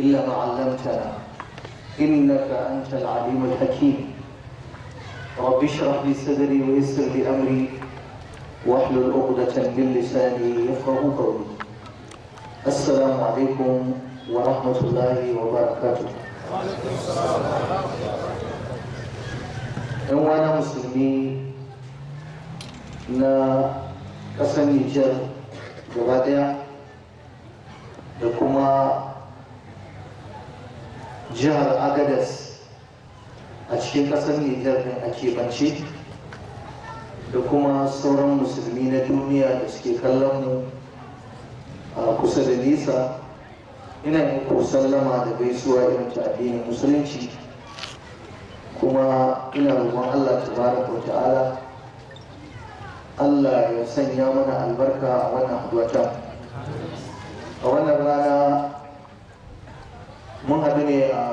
إلا ما علمتنا إنك أنت العليم الحكيم. رب اشرح لي صدري ويسر لي أمري واحلل عقدة من لساني يفقهوا قولي. السلام عليكم ورحمة الله وبركاته. ‘Yan wana musulmi na ƙasar Nijar gaba ɗaya da kuma jihar Agadez a cikin ƙasar Nijar ɗin a keɓance da kuma sauran musulmi na duniya da suke kallon mu a kusa da nisa, ina muku sallama da gaisuwa irin ta addinin musulunci, kuma ina roƙon Allah tabaraka wa ta'ala Allah ya sanya mana albarka a wannan haduwata. A wannan rana mun haɗu ne a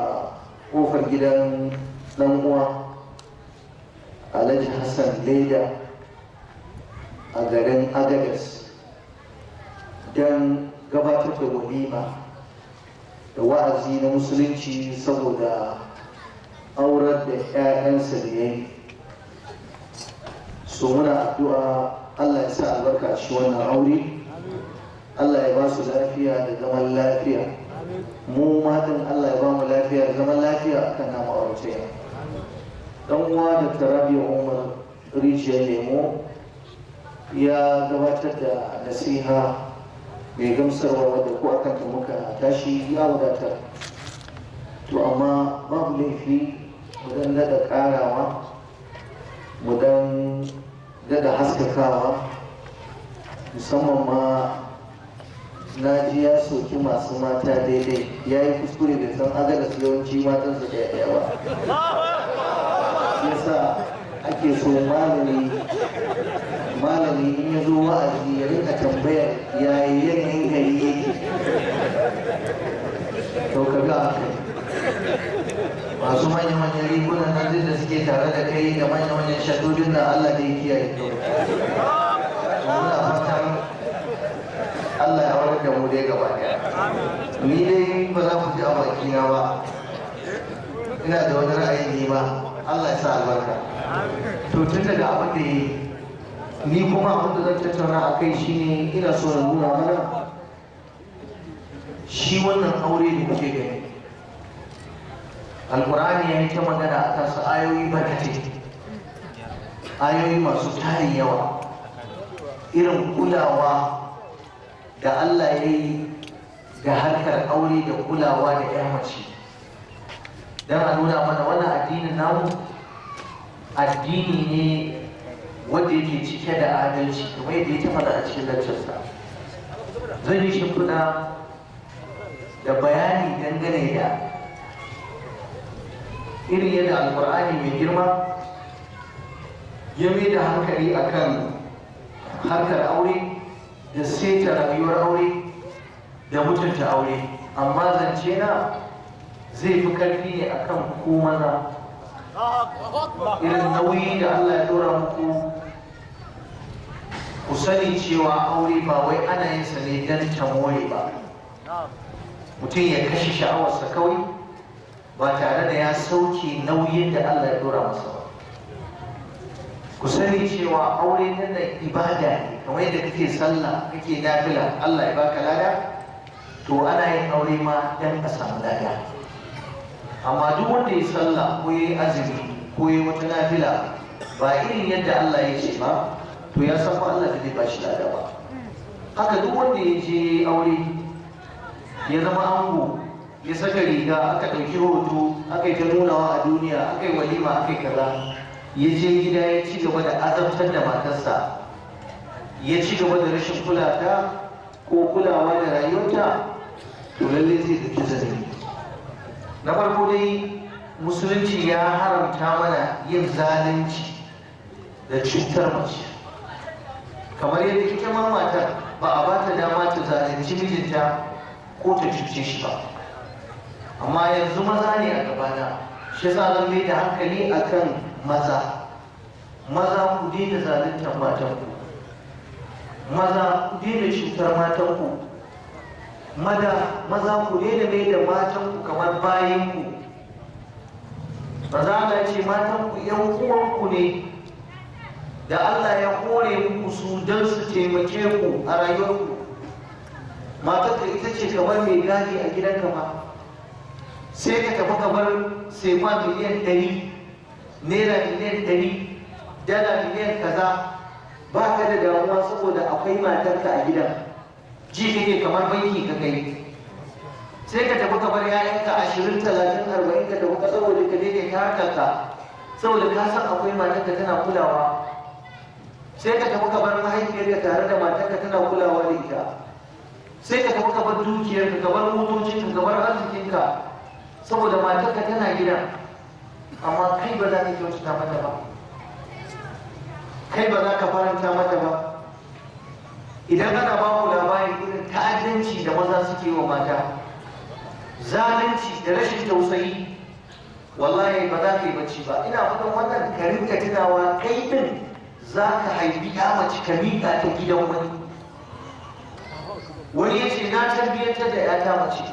ƙofar gidan ɗan uwa Alhaji Hassan Leda a garin Agadez don gabatar da walima da wa'azi na musulunci saboda aurar da 'ya'yansa da ya yi. So muna addu'a Allah ya sa albarka shi wannan aure, Allah ya ba su lafiya da zaman lafiya, mu matan Allah ya ba mu lafiya da zaman lafiya akan nama aure. Dan uwa da Rabi'u Umar Rijiyar Lemo ya gabatar da nasiha mai gamsarwa wadda ko akan ta muka tashi ya wadatar. To amma babu laifi mu dan daɗa ƙarawa, mu dan daɗa haskakawa, musamman ma na ji ya soki masu mata daidai, ya yi kuskure da san Agadez yawanci matansu ɗaya ba. Yasa ake so malami in ya zo wa'azi ya rika tambayar yayi yanayin gari yake. To kaga masu manya-manyan rigunan nan da suke tare da kai da manya-manyan shaddodin da Allah da ya kiyaye to muna fatan Allah ya warkar da mu dai gaba daya. Ni dai ba za ku ji a bakina ba, ina da wani ra'ayi ne ba. Allah ya sa albarka. To tun daga abin da yi, ni kuma abin da zan tattauna a kai shine ina so na nuna mana shi wannan aure da kuke gani. Alƙur'ani ya yi ta magana a kansa ayoyi barkatai, ayoyi masu tarin yawa, irin kulawa da Allah ya yi da harkar aure da kulawa da 'ya mace. Don a nuna mana wannan addinin namu addini ne wanda yake cike da adalci, kuma yadda ya taɓa a cikin lantarsa. Zan yi shimfiɗa da bayani dangane da irin yadda alkur'ani mai girma ya mai da hankali akan harkar aure da seta rayuwar aure da mutunta aure, amma zance na zai fi karfi ne akan ku maza. Irin nauyi da Allah ya dora muku, ku sani cewa aure ba wai ana yin sa ne don ta more ba, mutum ya kashe sha'awarsa kawai ba tare da ya sauke nauyin da Allah ya dora masa ba. Ku sani cewa aure nan ibada ne, kamar yadda kake sallah kake nafila Allah ya baka lada, to ana yin aure ma dan a samu lada. Amma duk wanda ya sallah ko ya yi azumi ko ya yi wata nafila ba irin yadda Allah ya ce ba, to ya san ba Allah da zai ba shi lada ba. Haka duk wanda ya je aure ya zama ango, ya saka riga, aka ɗauki hoto, aka yi ta nunawa a duniya, aka yi walima, aka yi kaza, ya je gida ya ci gaba da azabtar da matarsa, ya ci gaba da rashin kulata ko kulawa da rayuwarta, to lalle zai ɗauki zanibi. Na farko dai musulunci ya haramta mana yin zalunci da cutar mace, kamar yadda ita ma matar ba a ba ta dama ta zalunci mijinta ko ta cuce shi ba. Amma yanzu maza ne a gabana, shi yasa zan mai da hankali akan maza. Maza ku daina zaluntar matanku, maza ku daina cutar matanku, maza ku daina mai da matanku kamar bayanku. Maza Allah ce matanku ‘yan uwanku ne da Allah ya hore muku su don su taimake ku a rayuwarku. Matarka ita ce kamar mai gadi a gidanka ba. Sai ka tafi kamar sefa miliyan 100, naira miliyan 100, dala miliyan kaza, ba ka da damuwa saboda akwai matarka a gidan. Ji kake kamar banki ka kai. Sai ka tafi kamar ‘ya'yanka 20, 30, 40 ka tafi saboda ka je ka harkarka, saboda ka san akwai matarka tana kulawa. Sai ka tafi kamar mahaifiyarka tare da matarka tana kulawa da ita. Sai ka tafi kamar dukiyarka, kamar motocinka, kamar arzikinka, saboda matarka tana gida. Amma kai ba za ka kyautata mata ba, kai ba za ka faranta mata ba. Idan ana ba ku labarin irin ta'addanci da maza suke wa mata, zalunci da rashin tausayi, wallahi ba za ka yi bacci ba. Ina faɗin wannan ka rinka tunawa kai din za ka haifi ya mace ka miƙa ta gidan wani. Wani ya ce na tarbiyyantar da ‘yata mace,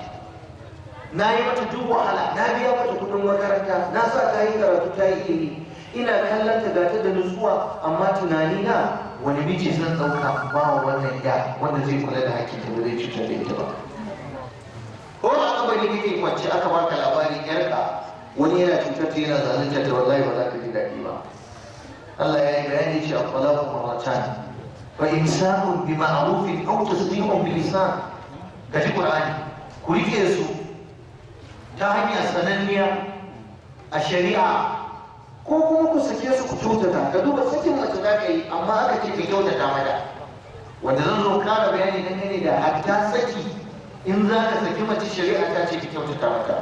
na yi mata duk wahala, na biya mata kudin makaranta, na sa ta yi karatu ta yi ilimi, ina kallon ta gata da nutsuwa, amma tunani na wani miji zan ɗauka ba wa wannan ya wanda zai kula da hakkin ta zai cutar da ita ba. Ko a kabari kake kwance aka baka labarin yarka wani yana cutar ta yana zalunta ta, wallahi ba za ka ji daɗi ba. Allah ya yi bayani shi a talaqu marratan fa imsakun bi ma'rufin aw tasdiqun bil lisan. Kaji Qur'ani, ku rike su ta hanyar sananniya a shari'a, ko kuma ku sake su ku kyautata. Ka duba sakin mace za ka yi, amma aka ce ka kyautata mata, wanda zan zo kara bayani dangane da hatta saki. In za ka saki mace shari'a ta ce ka kyautata mata.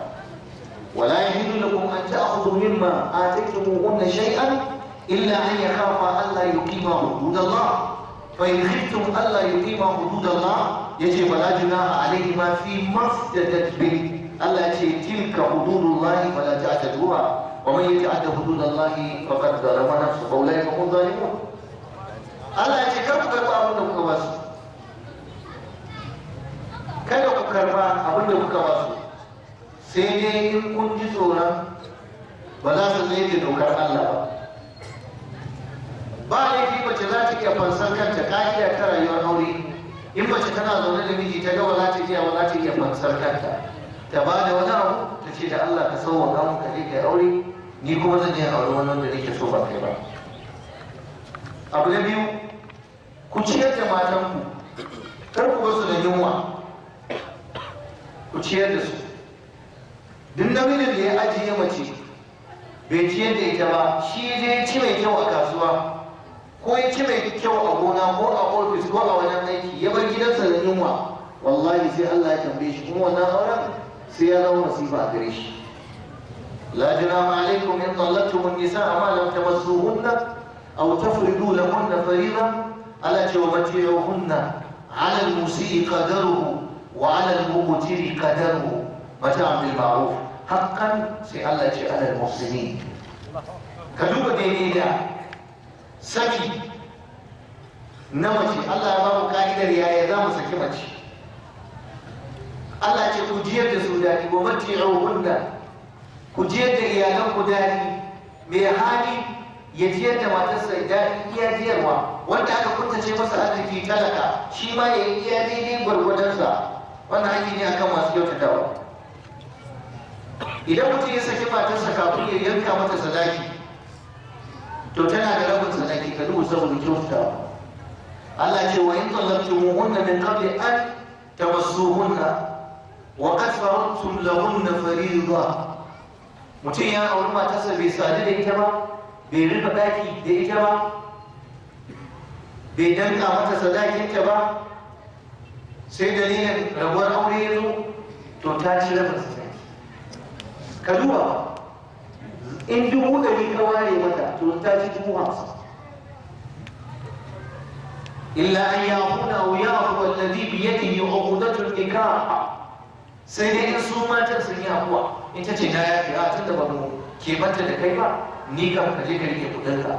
wala yahillu lakum an ta'khudhu mimma ataytumuhunna shay'an illa an yakhafa alla yuqima hududallah. fa in khiftum alla yuqima hududallah yace fala junaha alayhima fi maftadat bih. Allah ce tilka hududullahi fala ta'taduha wa man yata'adda hududallahi faqad zalama nafsahu wa ulaika hum zalimun. Allah ya ce kar ku karba abin da kuka basu, kada ku karba abin da kuka basu, sai dai in kun ji tsoron ba za su tsaye da dokar Allah ba. Ba laifi mace za ta iya fansar kanta, ka'ida ta rayuwar aure. In mace tana zaune da miji ta ga ba za ta iya fansar kanta, ta ba da wani abu ta ce da Allah ka sauwaka mu ka je kai aure, ni kuma zan je aure wannan da nake so ba kai ba. Abu na biyu, ku ciyar da matanku, kar ku basu da yunwa, ku ciyar da su. Duk namijin da ya ajiye mace bai ciyar da ita ba, shi zai ci mai kyau a kasuwa, ko ya ci mai kyau a gona ko a ofis ko a wajen aiki, ya bar gidansa da yunwa, wallahi sai Allah ya tambaye shi, kuma wannan auren sai ya zama masifa a gare shi. La junaha alaikum in talaqtum an-nisaa ma lam tamassuhunna aw tafridu lahunna fariida. Ala ce wa mati'uhunna 'ala al-musii qadaruhu wa 'ala al-muqtiri qadaruhu mata'an bil ma'ruf haqqan. sai Allah ce 'ala al-muhsinin. Ka duba daidai da saki na mace. Allah ya ba mu ka'idar yaya za mu saki mace. Allah ce ku jiyar da su daɗi, wa mati'uhunna, ku jiyar da iyalan ku daɗi. Mai hali ya jiyar da matarsa daɗi iya jiyarwa, wanda aka kuntace masa arziki talaka shi ma ya yi iya daidai gwargwadonsa. Wannan haƙƙi ne akan masu kyautatawa. Idan mutum ya saki matarsa kafin ya yanka mata sadaki, to tana da rabin sadaki. Ka duba saboda kyautatawa. Allah ce wa in talaqtumuhunna min qabli an tamassuhunna wa qad faradtum lahunna fariida. Mutum ya auri matarsa bai sadu da ita ba, bai rufe daki da ita ba, bai danka mata sadakinta ba, sai dalilin rabuwar aure ya zo, to ta ci rabin sadaki. Ka duba, in 100 ka ware mata, to ta ci 50. illa an yaquna aw yaqu alladhi bi yadihi 'uqdatu an-nikah. sai dai in su matan sun yi abuwa, in ta ce na yafi, a tun da ba mu ke banta da kai ba, ni kam ka je ka rike kudinka,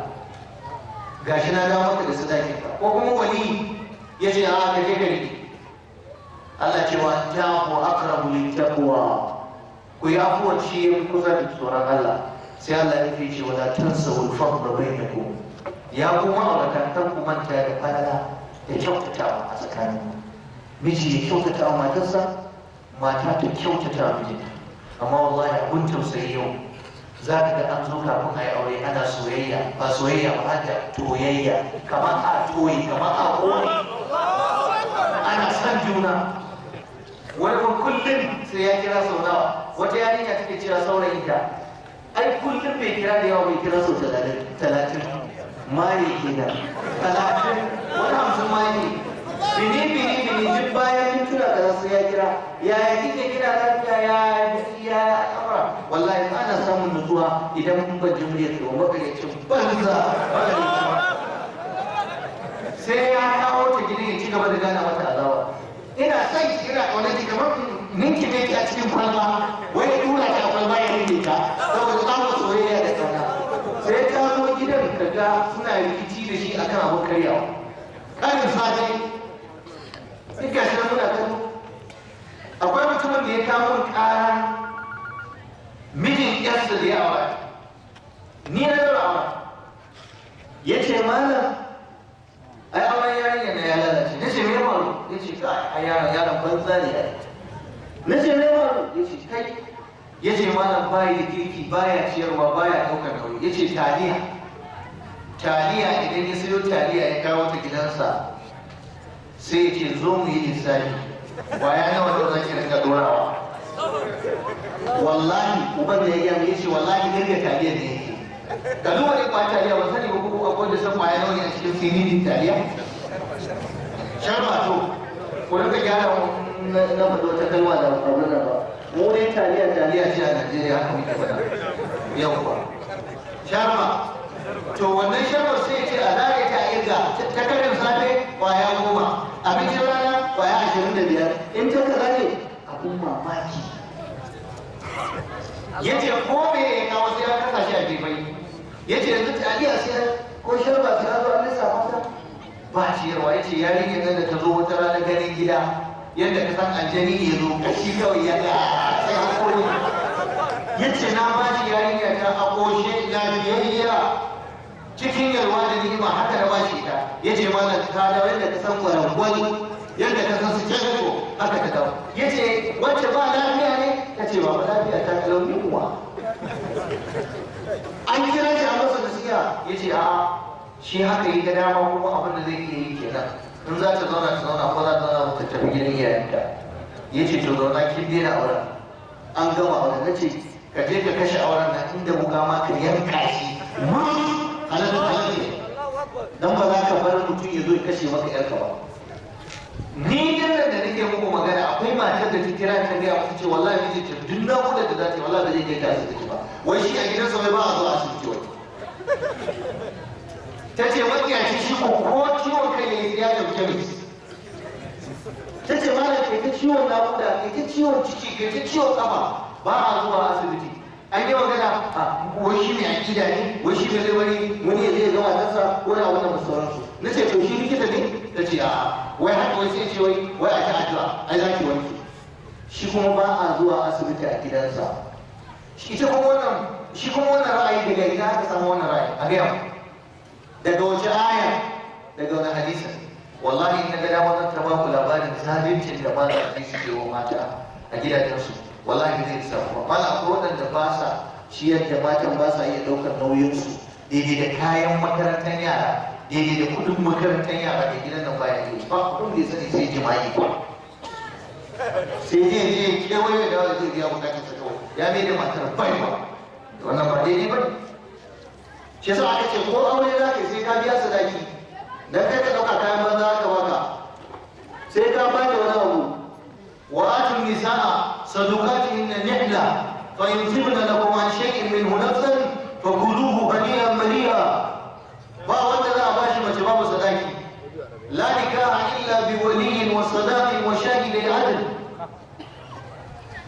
gashi na dawo maka da sadakinka. Ko kuma wani ya ce a ka je ka rike, Allah ce wa ta'fu aqrabu littaqwa, ku yi afuwar shi ya fi kusa da tsoron Allah. Sai Allah ya fi ce wala tansawul fadla bainakum, ya kuma aurata kan ku manta da falala da kyautatawa a tsakanin miji ya kyautata wa matarsa, mata ta kyautata wa mijinta. Amma wallahi abun tausayi yau za ka ga an zo kafin a yi aure ana soyayya, ba soyayya ba har da toyayya, kamar a toyi kamar a kone, ana son juna. Wani kullum sai ya kira sau nawa, wata yarinya take kira saurayinta, ai kullum bai kira da yawa, bai kira sau 30 maye kenan, 30 wani 50 maye bini duk bayan mintuna da sai ya kira, yaya kike kira lafiya, ya amra. Wallahi ba na samun nutsuwa idan mun ban jumriya to makaricin banza sai ya kawo ta gidan ya ci gaba da gana mata azawa. Ina son kira wani ki kamar ninki ne ki a cikin kwalba, wai ya tura ta kwalba ya rike ta saboda tsawo soyayya da kauna. Sai ta zo gidan ka ga suna rikici da shi akan abin karyawa. Karin safe duk gashi na muna gano. Akwai mutumin da ya kawo ƙara mijin yarsa da ya aura, ni na daura aura, ya ce malam ai auren yarinya na ya lalace. Na ce me faru? Ya ce kai ai yaron banza ne ai. Na ce me faru? Ya ce kai, ya ce malam bayi da kirki, baya ciyarwa, baya ɗaukar nauyi. Ya ce taliya idan ya sayo taliya ya kawo ta gidansa sai ya ce zo mu yi lissafi, kwaya nawa da zaki rinka dorawa. Wallahi uban da ya yi ce wallahi kirga taliya ne yake. Ka duba ne kwaya taliya ba sani ba ko akwai da san kwaya nawa ne a cikin sirrin taliya. Sharma to ko rinka gyara na faɗo wata kalma da abin nan ba. Mu dai taliya ce a Najeriya haka muke faɗa. Yawwa. Sharma to wannan sharmar sai ya ce a zare ta irga ta karin safe kwaya 10, abincin rana kwaya 25, in ta kaza ne abun mamaki. Ya ce ko me ya kawo sai ya kasa shi a gefe. Ya ce yanzu taliya sai ko sharba sai ya zo an lissafa ta ba ciyarwa. Ya ce yarinyar nan da ta zo wata rana ganin gida yadda ka san aljani ya zo kashi kawai ya ga sai hakuri. Ya ce na ba shi yarinya ta a ƙoshe lafiyayya cikin yalwa da ni'ima, haka da ba shi ita. Ya ce malam ta dawo yadda ka san kwarangwani, yadda ka san su kyau haka ta dawo. Ya ce wacce ba lafiya ne? Ta ce ba lafiya ta kalau yunwa. An kira shi a masa nasiha, ya ce a'a shi haka yi ga dama kuma abin da zai iya yi kenan. In za ta zauna ko za ta zauna ta tafi gidan iyayenta. Ya ce to zauna kin daina auren, an gama auren. Na ce ka je ka kashe auren nan inda buga ma ka yanka shi halal ne, dan ba za ka bar mutum ya zo ya kashe maka yarka ba. Ni din nan da nake muku magana akwai matar da ta kira ta gaya mata ce wallahi miji ta duk naƙuda da za ta yi wallahi ba zai je ta asibiti ba, wai shi a gidansa wai ba a zo asibiti wai. Ta ce makiyaci shi ko ciwon kai ya yi ya dauke mai. Ta ce malam kai ta ciwon naƙuda, kai ta ciwon ciki, kai ta ciwon kafa, ba a zuwa asibiti. An yi magana wai shi ne aƙida ne, wai shi ne zai wani ya zai gama tasa wani a wannan sauransu. Na ce to shi likita ne? Ta ce a'a, wai haka wai sai ce wai a ta addu'a ai za ki wanke. Shi kuma ba a zuwa asibiti a gidansa. Shi kuma wannan ra'ayi daga ina aka samu wannan ra'ayi? A gaya mu. Daga wace aya? Daga wani hadisi? Wallahi in na ga dama zan taɓa ku labarin zaluncin da mazaje suke wa mata a gidajensu. Wallahi zai samu ba. Akwai waɗanda ba sa ciyar da matan, ba sa iya ɗaukar nauyinsu daidai da kayan makarantar yara, daidai da kudin makarantar yara da gidan nan baya yi ba kudin da ya sani sai jima'i ba. Sai je kewaye da wanda zai biya bukatar sa kawai ya mai da matar bai ba. Wannan ba daidai ba ne. Shi yasa aka ce ko aure za ka sai ka biya sadaki, dan kai ka ɗauka kayan banza aka baka sai ka ba da wani abu. وآتوا النساء صدقاتهن نحلة فإن تبن لكم عن شيء منه نفسا فكلوه هنيئا مريئا. ba wanda za a bashi mace babu sadaki. La nikaha illa bi waliyin wa sadaqin wa shahidai adl.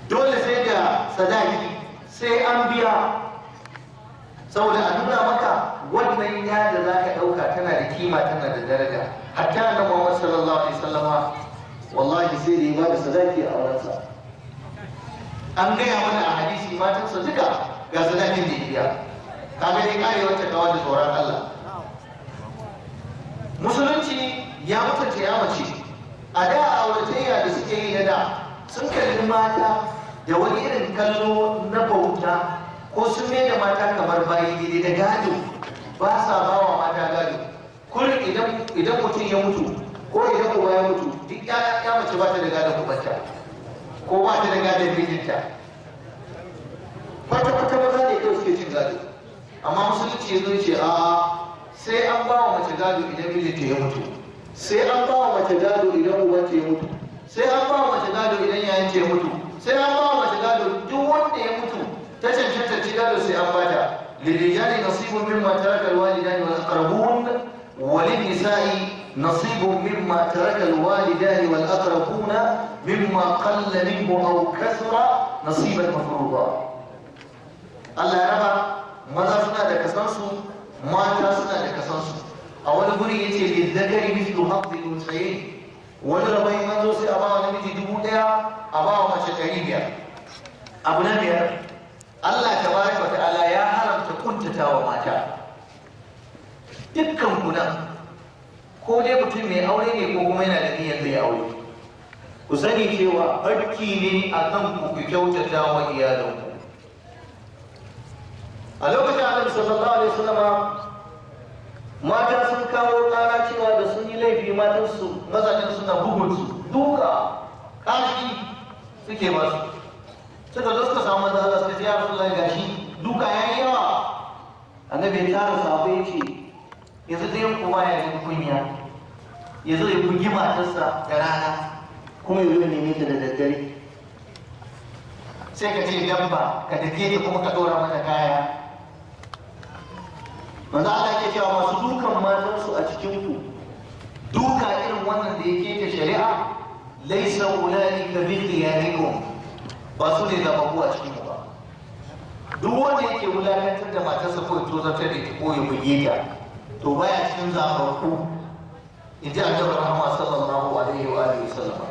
Dole sai da sadaki, sai an biya. Saboda a nuna maka wannan ya da za ka ɗauka tana da kima, tana da daraja. Hatta annabi Muhammad sallallahu alaihi wasallama wallahi sai da ya bada sadaki a aurensa. An gaya mana a hadisi matansa duka ga sadakin da ya biya. Kaga dai karewar ta kawar da tsoron Allah. Musulunci ya mutunta ya mace. A da auratayya da suke yi na da sun kalli mata da wani irin kallo na bauta ko sun mai da mata kamar bayi da gado, ba sa ba wa mata gado. Kullum idan mutum ya mutu ko idan uba ya mutu duk ya mace ba ta da gadon ubanta ko ba ta da gadon mijinta. Kwata-kwata maza ne kawai suke cin gado. Amma musulunci ya zo ce a sai an ba wa mace gado idan mijinta ya mutu, sai an ba wa mace gado idan ubanta ya mutu, sai an ba wa mace gado idan yayanta ya mutu, sai an ba wa mace gado duk wanda ya mutu ta cancanta ci gado sai an bata. lirijali nasibun mimma taraka alwalidani wal aqrabun wa lin-nisa'i nasibun mimma taraka alwalidani wal aqrabun mimma qalla minhu aw kathura nasiban mafruḍa. Allah ya raba, maza suna da kasansu, mata suna da kasansu. A wani guri yace lizzakari mithlu hazzil unsayayn, wani rabai manzo sai a ba wa namiji 1000, a ba wa mace 500. Abu na biyar, Allah tabaraka wa ta'ala ya haramta kuntatawa mata. Dukkan ku nan ko dai mutum mai aure ne ko kuma yana da niyyar zai aure, ku sani cewa hakki ne akan ku kyautata wa iyalanku. A lokacin Annabi sallallahu alaihi wasallam mata sun kawo ƙara cewa da sun yi laifi matansu mazajen suna bugun su duka kashi suke ba su. Suka zo suka samu manzo Allah suka ce ya Rasulullahi gashi duka yayi yawa. Annabi ya tara sahabbai ya ce yanzu dai ku ba ya jin kunya, yazo ya bugi matarsa da rana kuma ya zo ya neme ta da daddare. Sai ka ce dabba ka dake ta kuma ka dora mata kaya. Manzo Allah yake cewa masu dukan matansu a cikin ku duka irin wannan da yake ta shari'a laysa ulaika bi khiyarikum, ba su ne zababu a cikin ba. Duk wanda yake wulakantar da matarsa ko ya tozartar da ita ko ya buge ta to baya cikin zababu. Inji Annabi Muhammad sallallahu alaihi wa alihi wasallam.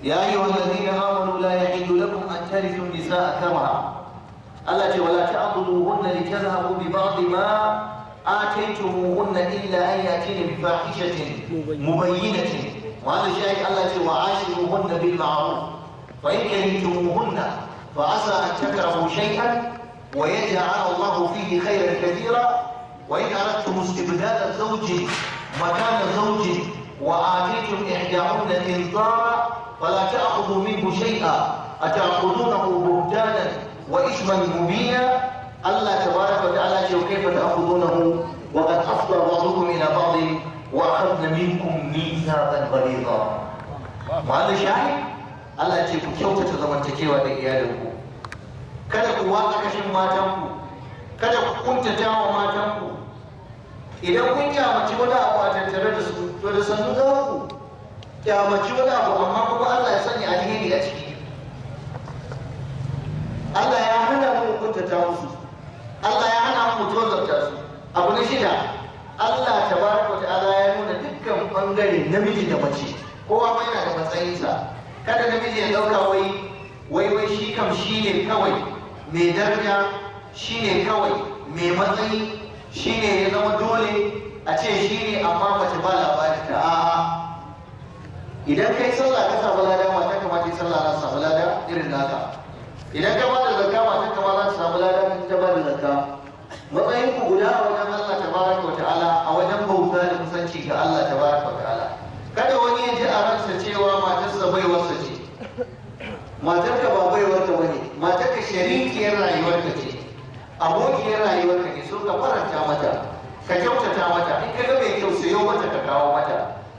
Ya ayyuhal ladina amanu la yahillu lakum an tarithu an-nisaa karha. Allah ce wala ta'buduhunna litadhhabu bi ba'd ma ataytumuhunna illa an yatina bi fahishatin mubayyinatin. Wa Allah shi Allah ce wa ashiruhunna bil ma'ruf. Fa in karihtumuhunna fa asa an takrahu shay'an wa yaj'al Allah fihi khayran katira. Wa in aradtum istibdala zawjin makana zawjin wa ataytum ihdahunna qintara fala ta'khudhu minhu shay'an ata'khudhunahu buhtanan وإثما مبينا. الله تبارك وتعالى كيف تأخذونه وقد أفضى بعضكم إلى بعض وأخذنا منكم ميثاقا غليظا. وهذا شاهد الله يقول كيف تتزمنتكيوا بإيالكم. kada ku waka kashin matanku, kada ku kuntata wa matanku. Idan kun kyamaci wani abu a tattare da su, to da sannu za ku kyamaci wani abu, amma kuma Allah ya sanya alheri a ciki. Allah ya hana mu kuntata musu, Allah ya hana mu tozarta su. Abu na shida, Allah tabaraka wa ta'ala ya nuna dukkan bangare namiji da mace kowa ma yana da matsayinsa. Kada namiji ya dauka wai shi kam shine kawai mai daraja, shine kawai mai matsayi, shine ya zama dole a ce shine amma mace ba labarin ta. A'a, idan kai sallah ka samu lada, mata kamata yi sallah na samu lada irin naka. Idan ka ba da zakka, matan ka ma za ta samu lada in ta ba da zakka. Matsayin ku guda a wajen Allah tabaraka wa ta'ala, a wajen bauta da kusanci ga Allah tabaraka wa ta'ala. Kada wani ya ji a ransa cewa matarsa baiwarsa ce. Matarka ba baiwarka bane, matarka sharikiyar rayuwarka ce, abokiyar rayuwarka ne. So ka faranta mata, ka kyautata mata, in ka ga mai kyau sayo mata ka kawo mata.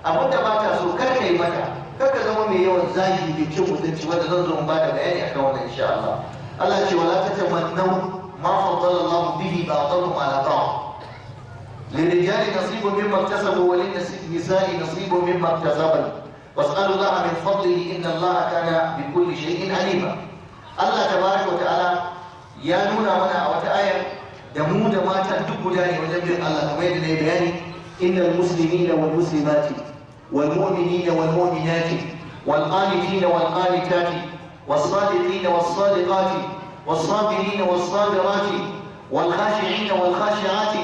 Abin da ba ta so kar ka yi mata. Kaka zama mai yawan zagi da cin mutunci, wanda zan zo in bada bayani akan wannan insha Allah. Allah ce wala tatamannu ma faddala Allah bihi ba'dakum ala ba'd. Lirijali nasibun mimma iktasabu wa lin-nisa'i nasibun mimma iktasabna. Was'alu Allah min fadlihi inna Allah kana bi kulli shay'in alima. Allah tabaraka wa ta'ala ya nuna mana a wata ayar da mu da mata duk guda ne wajen bin Allah, kamar yadda na yi bayani innal muslimina wal muslimati والمؤمنين والمؤمنات والقانتين والقانتات والصادقين والصادقات والصابرين والصابرات والخاشعين والخاشعات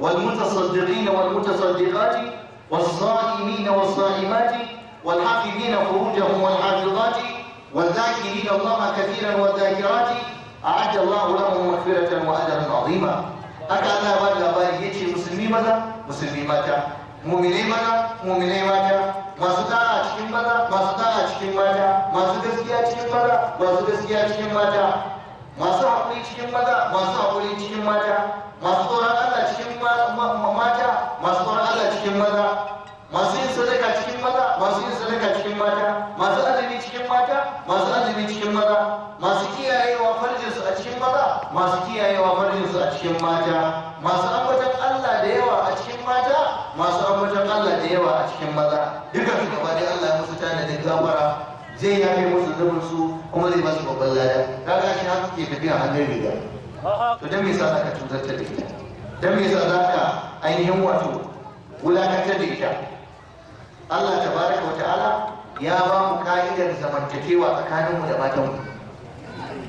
والمتصدقين والمتصدقات والصائمين والصائمات والحافظين فروجهم والحافظات والذاكرين الله كثيرا والذاكرات أعد الله لهم مغفرة وأجرا عظيما. هكذا الله بعد الأباري يجي مسلمي ماذا؟ مسلمي ماذا؟ مؤمني ماذا؟ مؤمني ماذا؟ ما صدق أشكي ماذا؟ ما صدق أشكي ماذا؟ ما صدق أشكي ماذا؟ ما صدق أشكي ماذا؟ masu haƙuri cikin maza, masu haƙuri cikin mata, masu tsoron Allah cikin mata, masu tsoron Allah cikin maza, masu yin sadaka cikin maza, masu yin sadaka cikin mata, masu azumi cikin mata, masu azumi cikin maza, masu kiyayewa farjinsu a cikin maza, masu kiyayewa farjinsu a cikin mata, masu ambaton Allah da yawa a cikin mata, masu ambaton Allah da yawa a cikin maza. Duka su gaba dai Allah ya musu tanadin gafara, zai yafe musu zubin su kuma zai ba su babban lada. Kaga shi haka ke tafiya hannun riga. To dan me yasa zaka cutar da ita? Dan me yasa zaka ainihin wato wulakantar da ita? Allah tabaraka wa ta'ala ya ba mu ka'idar zamantakewa tsakaninmu da matanmu.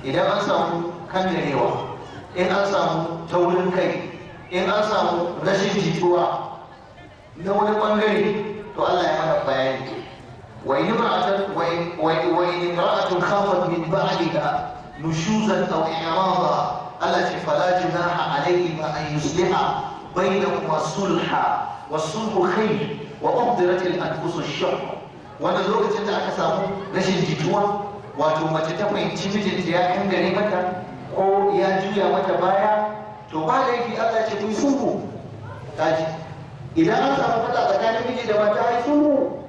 Idan an samu kangarewa, in an samu taurin kai, in an samu rashin jituwa na wani bangare, to Allah ya mana bayani. وإن امرأة خافت من بعدها نشوزا أو إعراضا التي فلا جناح عليهما أن يصلح بينهما صلحا والصلح خير وأحضرت الأنفس الشح. وأنا لوكacin da aka samu rashin jituwa, wato mace ta fahimci mijinta ya kangare mata ko ya juya mata baya, to ba laifi Allah ce kun sulhu. Kaji idan an samu fada tsakanin miji da mata ai sulhu.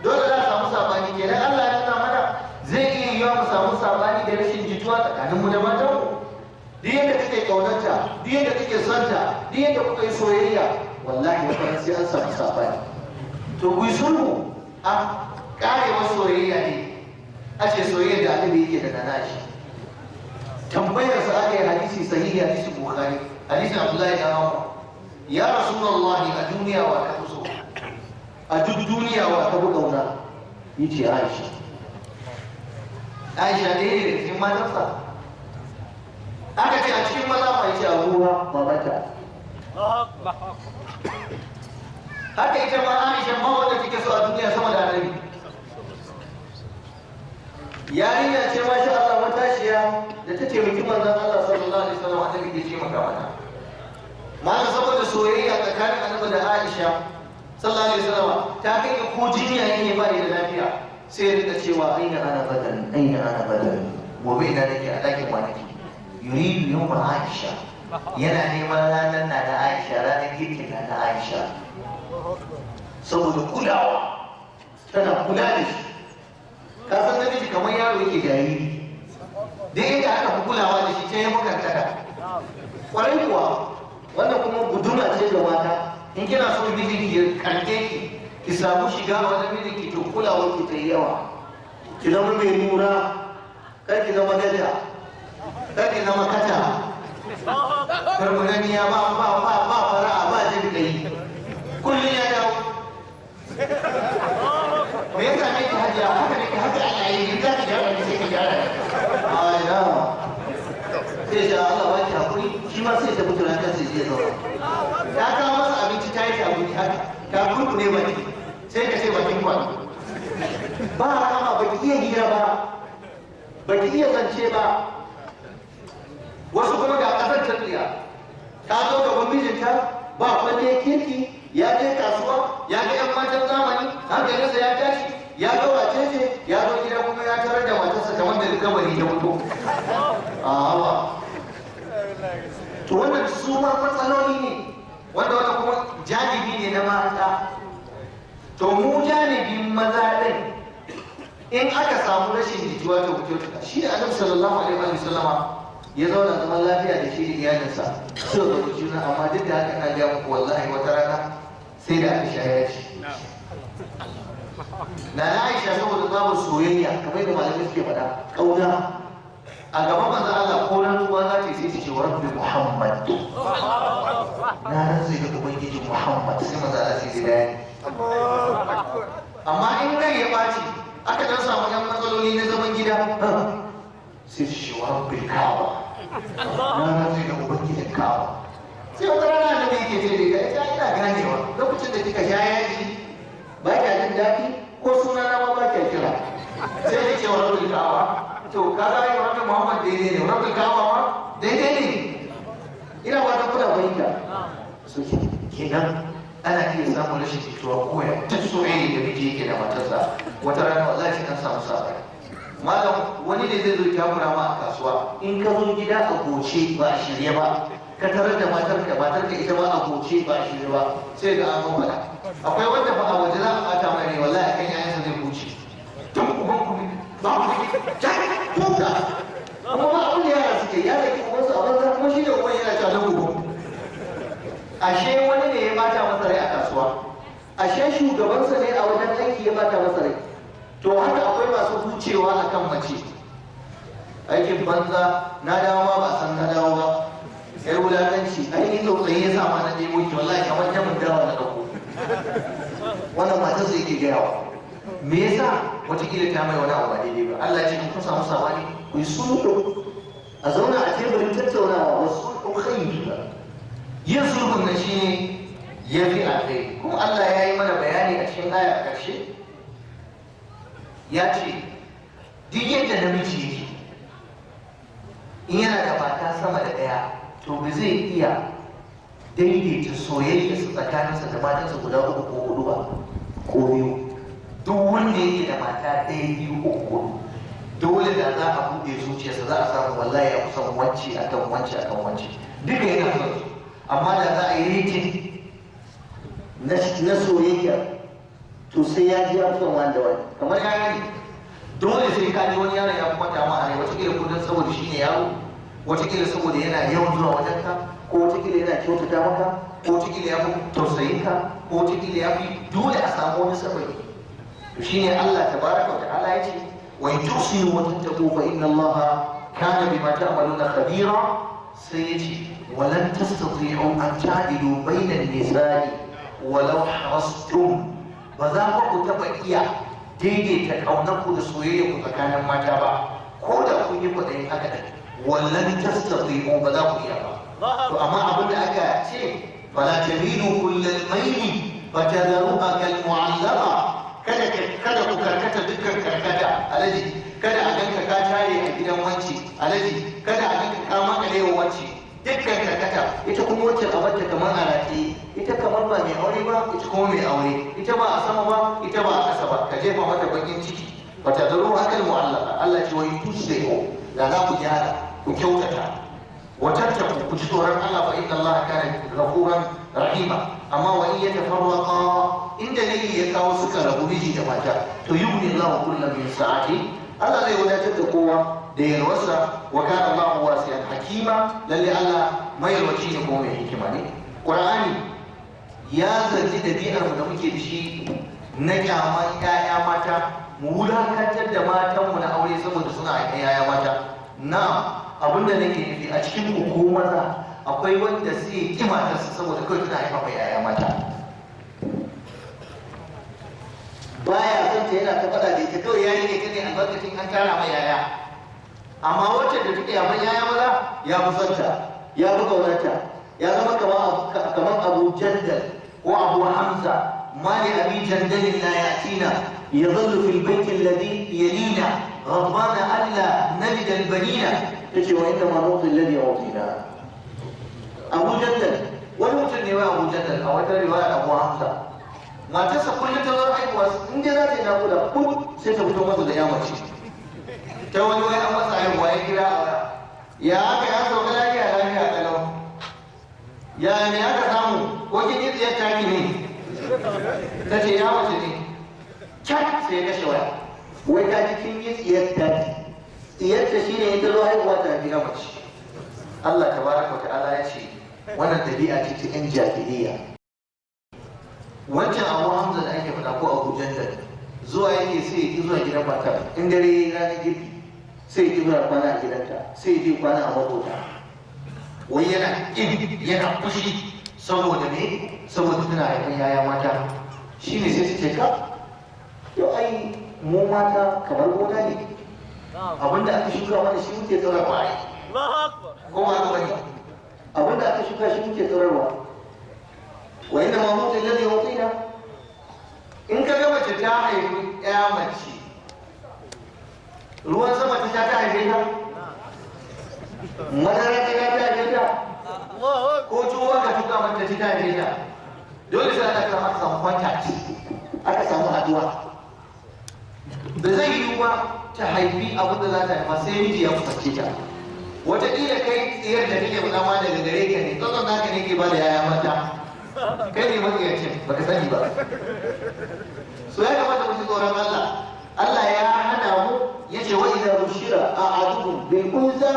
Dole za a samu sabani kenan. Allah ya nuna mana zai iya yiwa mu samu sabani da rashin jituwa tsakanin mu da matan mu. Duk yadda kake kaunarta, duk yadda kake sonta, duk yadda kuka yi soyayya, wallahi wata sai an samu sabani. To ku yi sulhu a karewar soyayya ne. A ce soyayya da annabi yake da nanashi. Tambayar sa aka yi hadisi sahihi, hadisi Bukhari, hadisin Abdullahi da Umar. Ya Rasulullahi, a duniya wa ka fi so? A duk duniya wa ta buga wuna yi ce Aisha. Aisha ne da cikin matarsa. Aka ce a cikin maza ma ce Abuwa babata. Haka ita ma Aisha ma wanda take so a duniya sama da Annabi. Yarinya ce masha Allah matashiya da ta taimaki manzon Allah sallallahu alaihi wasallam, Annabi ke taimaka mata. Ma'ana saboda soyayya tsakanin Annabi da Aisha sallallahu alaihi wasallam ta kai ko jinya yake ba da lafiya sai ya rika cewa aina ana badan, aina ana badan, gobe ina nake a dakin kwanaki. Yuridu yawma Aisha, yana neman ranar na da Aisha, ranar girkin na da Aisha, saboda kulawa, tana kula da shi. Ka san namiji kamar yaro yake jariri, da yadda aka fi kulawa da shi ta yi makantaka. Kwarai kuwa wannan kuma guduma ce ga mata. In kina so mijinki ya karke ki samu shiga wajen mijinki, to kulawar ki ta yi yawa. Ki zama mai nura, kar ki zama gada, kar ki zama kata, karmunaniya ba fara'a ba jin kai. Kullum ya dawo. Me ya same ki hajiya? Haka ne ki haka Allah yi, in za ki gyara ki sai ki gyara. Aya. Sai da Allah ba ki hakuri, shi ma sai ta mutu na kansa zai zauna. Ta kawo masa abinci ta yi abinci haka, ta kurkune baki, sai ka ce bakin kwano. Ba rahama, baki iya hira ba, baki iya zance ba. Wasu kuma ga ƙasar tafiya, ta zo gaban mijinta ba kwalle kirki, ya je kasuwa, ya ga 'yan matan zamani, hankalinsa ya tashi, ya ga wace ce, ya zo gida kuma ya tarar da matarsa kamar da kabari ta mutu. To wannan su ma matsaloli ne, wanda wannan kuma janibi ne na mata. To mu janibin maza ɗin, in aka samu rashin jituwa ta wuce shi da Annabi sallallahu alaihi wa sallama ya zauna zaman lafiya da shi da iyalinsa, so da juna, amma duk da haka ina ga muku wallahi wata rana sai da Aisha ya ci. Na Aisha saboda babu soyayya kamar da malamai suke faɗa, ƙauna a gaban manzo Allah ko rantsuwa za ta sai ta ce wa rabbi Muhammad, na rantsi da ubangiji Muhammad, sai manzo Allah sai ya bayani amma in rai ya ɓaci aka dan samu yan matsaloli na zaman gida sai shi wa rabbil kaaba na rafi da ubangijin kaaba sai wata rana da mai yake ce da ita ina ganewa lokacin da kika sha yaji ba kya jin daɗi ko suna na ma ba kya kira sai ya ce wa rabbil kaaba to kaga ai wannan Muhammad daidai ne rabbil kaaba ma daidai ne ina ba ta kula fahimta so kenan ana iya samun rashin jituwa ko ya duk soyayya da miji yake da matarsa wata rana wallahi sai an samu sabai malam wani ne zai zo takura ma a kasuwa in ka zo gida a goce ba a shirye ba ka tarar da matarka ita ma a goce ba a shirye ba sai ga an mamala akwai wanda ba a waje za a bata mai ne wallahi kan yayansa zai goce tun uban ku ba ku kuka kuma ba abin da yara suke yara ki ubansu a banza kuma shi da uban yana cewa na uban ashe wani ne ya bata masa rai a kasuwa ashe shugabansa ne a wajen aiki ya bata masa rai to haka akwai masu hucewa akan mace aikin banza na dawo ma ba san na dawo ba yar wulakanci ainihin tsautsayi ya sa ma na nemo ki wallahi kamar jamin dawa na dauko wannan matar sai yake gaya wa me yasa watakila ta mai wani abu ba daidai ba Allah ya ce kun samu sabani ku yi sulhu a zauna a teburin tattaunawa wasu khayr yin sulhun nan shine yafi alkhairi kuma Allah ya yi mana bayani a cikin aya a ƙarshe ya ce duk yadda namiji yake in yana da mata sama da ɗaya to ba zai iya daidaita soyayya su tsakaninsa da matansa guda uku ko hudu ba ko biyu duk wanda yake da mata ɗaya biyu ko hudu dole da za a buɗe zuciyarsa za a samu wallahi ya kusan wance akan wance akan wance duka yana son su amma da za a yi rikin na soyayya to sai ya ji abubuwan wani da wani kamar yaya ne dole sai ka ji wani yaro ya kuma ta ma a rai watakila kudin saboda shi ne yaro watakila saboda yana yawan zuwa wajen ka ko watakila yana kyautata maka ko watakila ya fi tausayin ka ko watakila ya fi dole a samu wani sababi to shine Allah tabaraka wa ta'ala ya ce wa in tusinu wa tattaqu fa inna Allah kana bima ta'maluna khabira sai ya ce walan tastati'u an ta'dilu bayna an-nisa'i walau harastum ba za ku taɓa iya daidaita ƙaunarku da soyayya ku tsakanin mata ba ko da kun yi kwaɗayin haka da wallan tastati'u ba za ku iya ba to amma abin da aka ce fala tamilu kullal mayli fatadharuha kal mu'allaqa kada ku karkata dukkan karkata alaji kada a ganka ka tare a gidan wanci alaji kada a ganka ka makale wa wanci dukkan karkata ita kuma wacce a bata kamar a rataye ita kamar ba mai aure ba ita kuma mai aure ita ba a sama ba ita ba a ƙasa ba ka jefa mata bakin ciki ba ta zaro hakan mu'allaka Allah ce wai tusbihu da za ku gyara ku kyautata wa tattaku ku ji tsoron Allah fa inna Allah kana ghafuran rahima amma wa in yatafarraqa in dalili ya kawo suka rabu miji da mata to yubni Allah kullu min sa'ati Allah zai wadatar da kowa da yalwarsa wa kana Allah wasi'an hakima lalle Allah mai yalwaci ne kuma mai hikima ne Qur'ani ya zargi dabi'ar mu da muke da shi na kyaman ƴaƴa mata mu wulakantar da matan mu na aure saboda suna haifan ƴaƴa mata na abinda nake nufi a cikin ku ko maza akwai wanda sai ki matarsa saboda kawai tana haifa mai ƴaƴa mata baya son ta yana ta faɗa da ita kawai yayi ne ta ne albarkacin an tara mai yaya amma wacce da take yaman yaya maza ya fi son ta ya fi ƙaunarta ya zama kamar Abu Jandal ko Abu Hamza ma li Abi Jandal la yatina yadhillu fil bayt alladhi yalina غضبان ألا نجد البنين تجي وإنما نعطي الذي أعطينا أبو جندل ولوجد رواية أبو جندل أو رواية أبو حمزة ما تسا كل تزور أيقواس إن جلاتي نقول قد ستبتو مصد يا مجي تقول وين أما صاحب وإكرا يا أكي أسو كلاكي ألاكي أكلو يا أمي أكا سامو وجد يتاكي تجي يا مجي كات سيكشوية wai ta cikin yi tsiyarta shi ne ita zo haihuwa ta gina mace Allah tabaraka wa ta'ala ya ce wannan dabi'a ce ta 'yan jahiliya wancan Abu Hamza da ake faɗa ko Abu Jandal zuwa yake sai ya ki zuwa gidan matar in dare ranar girki sai ya ki zuwa kwana a gidanta sai ya je kwana a makota wai yana fushi saboda me saboda tana haifan yaya mata shi ne sai su ce ka yau ai mu mata kamar gona ne abinda aka shuka mana shi muke tsirarwa ai ko ma ga bane abinda aka shuka shi muke tsirarwa wa inna ma mutu alladhi yutina in ka ga mace ta haifi ya mace ruwan sama ta sha ta haife ta madara ta ta haife ta ko tuwo ka tuka mata ta haife ta dole sai aka samu contact aka samu haduwa da zai yi ba ta haifi abin da za ta haifa sai miji ya kusance ta wataƙila kai tsayar da kake faɗa ma daga gare ka ne tsotson naka ne ke ba da yaya mata kai ne matsiyacin baka sani ba so ya kamata mu ji tsoron Allah Allah ya hana mu yace wa idza bushira a'adukum bil unsa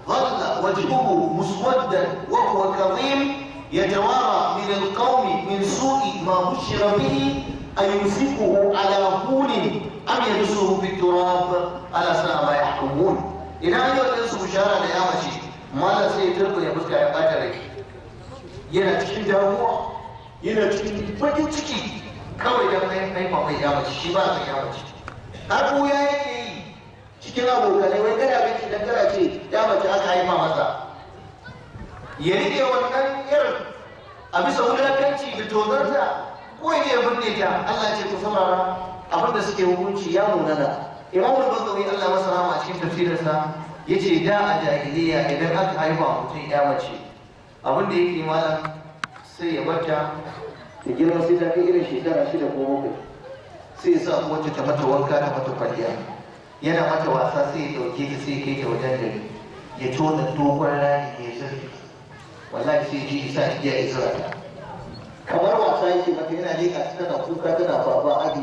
dhalla wajhuhu muswaddan wa huwa kadhim yatawara min al qawmi min su'i ma bushira bihi ayumsikuhu ala hunin am yadsuhu fi turab ala sa'a ma yahkumun idan yau din su bushara da ya mace mallan sai ya turbo ya fuska ya bata rai yana cikin damuwa yana cikin bakin ciki kawai da mai mamai ya mace shi ba sai ya mace har buya yake yi cikin abokanai wai kada gaci dan kada ce ya mace aka haifa masa ya rike wannan irin a bisa wulakanci da tozarta ko ya binne ta Allah ce ku saurara abinda suke hukunci ya munana Imam al-Bazawi Allah masa rahama cikin tafsirinsa yace da a jahiliya idan aka haifa mutum ya mace abinda yake malam sai ya barta da girma sai ta kai irin shekara 6 ko 7 sai ya sa wacce ta mata wanka ta mata kwalliya yana mata wasa sai ya dauke ta sai kai ta wajen gari ya tona dogon rani ya zurfi wallahi sai ji isa iya isra ta kamar wasa yake mata yana leka tana kuka tana baba adi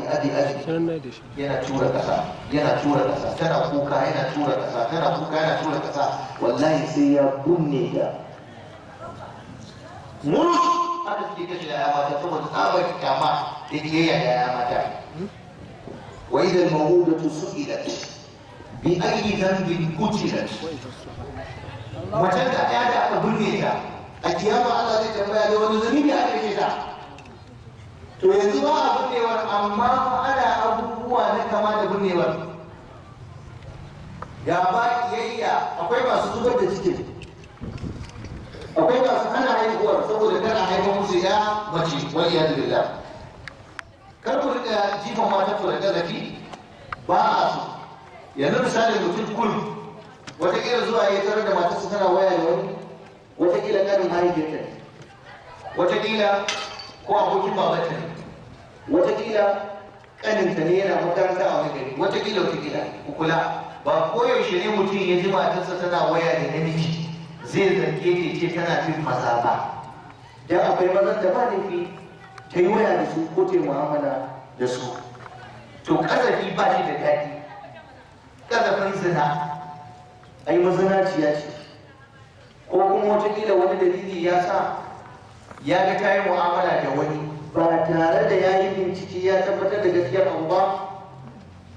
yana tura kasa tana kuka yana tura kasa wallahi sai ya bunne ta murus haka suke kashe yaya mata saboda tsabar kyama da kiyayya da yaya mata wa idan mawudatu su'ilat bi ayyi dhanbin qutilat macen da ɗaya da aka binne ta a kiyama Allah zai tambaya da wani zunubi aka yi ta to yanzu ba a binnewar amma ana abubuwa na kama da binnewar ga ba kiyayya akwai masu zubar da cikin akwai masu hana haihuwar saboda kana haifar musu ya mace wani ya billah kar ku rika jifan mata ku da gazafi ba a so yanzu misali mutum kul wataƙila zuwa ya tarar da matarsa tana waya da wani wataƙila ƙarin mahaifiyarta ne wataƙila ko abokin babanta ne wataƙila ƙaninta ne yana makaranta a wani gari wataƙila ku kula ba koyaushe ne mutum ya ji matarsa tana waya da namiji zai zarge ta ce tana fin maza ba dan akwai mazan da ba laifi ta yi waya da su ko ta yi mu'amala da su to ƙazafi ba shi da daɗi ƙazafin zina ai mazinaciya ce ko kuma wataƙila wani dalili ya sa ya ga ta yi mu'amala da wani ba tare da ya yi bincike ya tabbatar da gaskiyar abu ba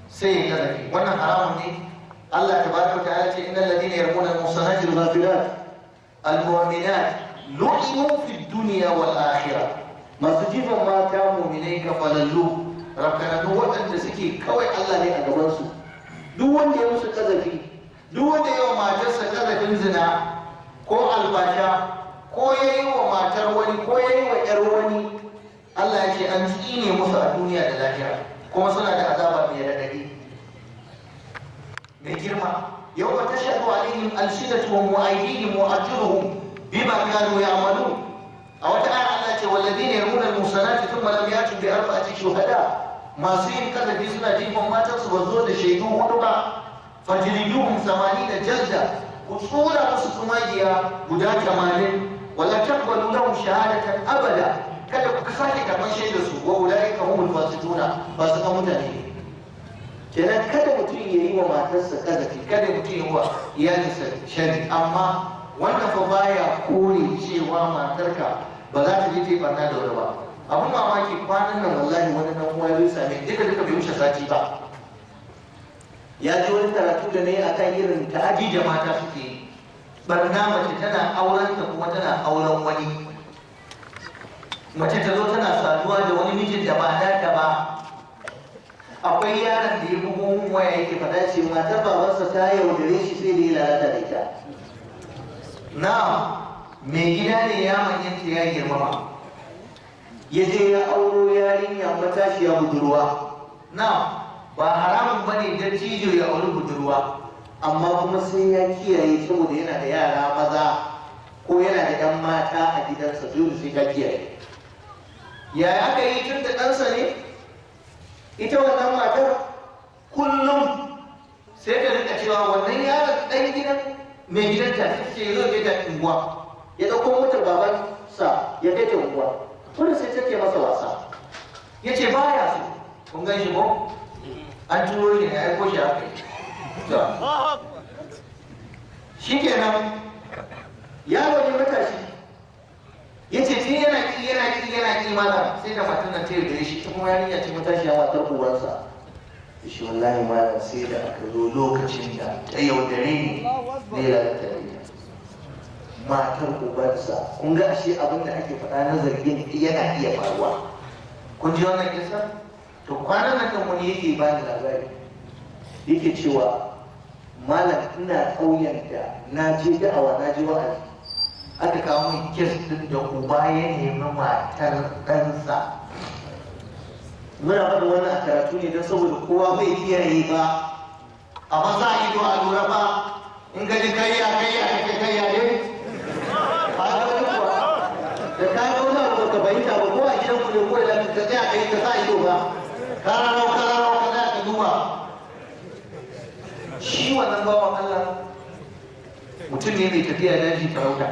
sai ya ƙazafi wannan haramun ne Allah tabaraka wa ta'ala ce innal ladina yarmuna al-muhsanati al-ghafilat al-mu'minat lu'inu fi dunya wal akhirah masu jifan mata mu'minai kafalallu rakananu waɗanda suke kawai Allah ne a gaban su duk wanda ya musu kazafi duk wanda ya wa matarsa kazafin zina ko albasha ko ya yi wa matar wani ko ya yi wa ƴar wani Allah ya ce an tsine musu a duniya da lahira kuma suna da azaba mai raɗaɗi mai girma yau ba ta shaɗu alaihim alsinatuhum wa aydihim wa arjuluhum bima kanu ya'malun a wata ayar Allah ce walladhina yarmuna al-muhsanati thumma lam yatu bi arba'ati shuhada masu yin kazafi suna jifan matansu ba zo da shaidu hudu ba fajriduhum 80 jalda ku tsura musu tumagiya guda 80 wala taqbalu lahum shahadatan abada kada ku sake karɓar shaidar su wa ulaika humul fasiquna ba su kan mutane kenan kada mutum ya yi wa matarsa kazafi kada mutum ya yi wa iyalinsa shari amma wannan fa baya kore cewa matarka ba za ta je ta yi barna da wani ba abun mamaki kwanan nan wallahi wani dan uwa ya same duka bai wuce sati ba ya ji wani karatu da ne akan irin ta'adi da mata suke yi barna mace tana auren ta kuma tana auren wani mace ta zo tana saduwa da wani mijin da ba nata ba. Akwai yaron da ya bugo mun waya yake faɗa ce matar babansa ta yaudare shi sai da ya lalata da ita. Na mai gida ne ya manyanta ya girmama, ya je ya auro yarinya matashiya budurwa. Na ba haramun bane dattijo ya auri budurwa, amma kuma sai ya kiyaye saboda yana da yara maza ko yana da 'yan mata a gidansa, dole sai ka kiyaye. Yaya aka yi tun da ɗansa ne? Ita wannan matar kullum sai ta rika cewa wannan yaron ɗan gidan mai gidanta ta ce zo kai ta unguwa, ya ɗauko motar babansa ya kai ta unguwa, wanda sai take masa wasa. Ya ce ba ya so, kun gan shi ko? An turo shi ne ya aiko shi haka yi. Shi kenan yaro ne matashi, ya ce tun yana ƙi mana sai da matan nan ta yaudare shi, ta kuma yarinya ce matashi ya matar ubansa. Shi wallahi malam sai da aka zo lokacin da ta yaudare ni zai lalata da ita. Matar ubansa, kun ga ashe abin da ake faɗa na zargin yana iya faruwa. Kun ji wannan kisa? To kwanan nan wani yake ba ni labari, yake cewa malam ina ƙauyen da na je da'awa, na je wa'azi, aka kawo min kes ɗin da uba ya nemi matar ɗansa. Muna faɗin wannan a karatu ne don saboda kowa bai kiyaye ba, amma za a yi a lura ba. In ka ji kayya ne a wani kuwa da ka ga wani abu ka bayyanta ba, ko a gidan ku ne ko da ka tsaya kai ka sa ido ba, kararau ka za ka duba. Shi wannan bawan Allah mutum ne mai tafiya daji farauta,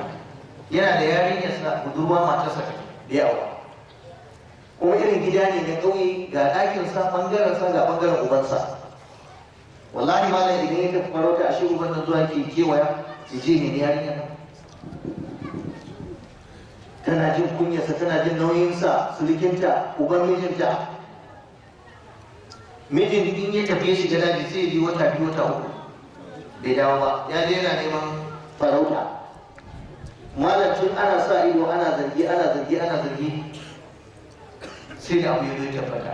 yana da yarinyarsa budurwa matarsa da yawa, kuma irin gida ne na ƙauye, ga ɗakinsa ɓangarensa ga ɓangaren ubansa. Wallahi malam idan ya tafi farauta a shi uban nan zuwa ke kewaya ya je ne yarinyar nan. Tana jin kunyarsa, tana jin nauyinsa, sulikinta, uban mijinta. Mijin in ya tafi ya shiga daji sai ya ji wata 2 wata 3 bai dawo ba, ya je yana neman farauta. Malam tun ana sa ido, ana zargi sai da abu ya zo ya tabbata.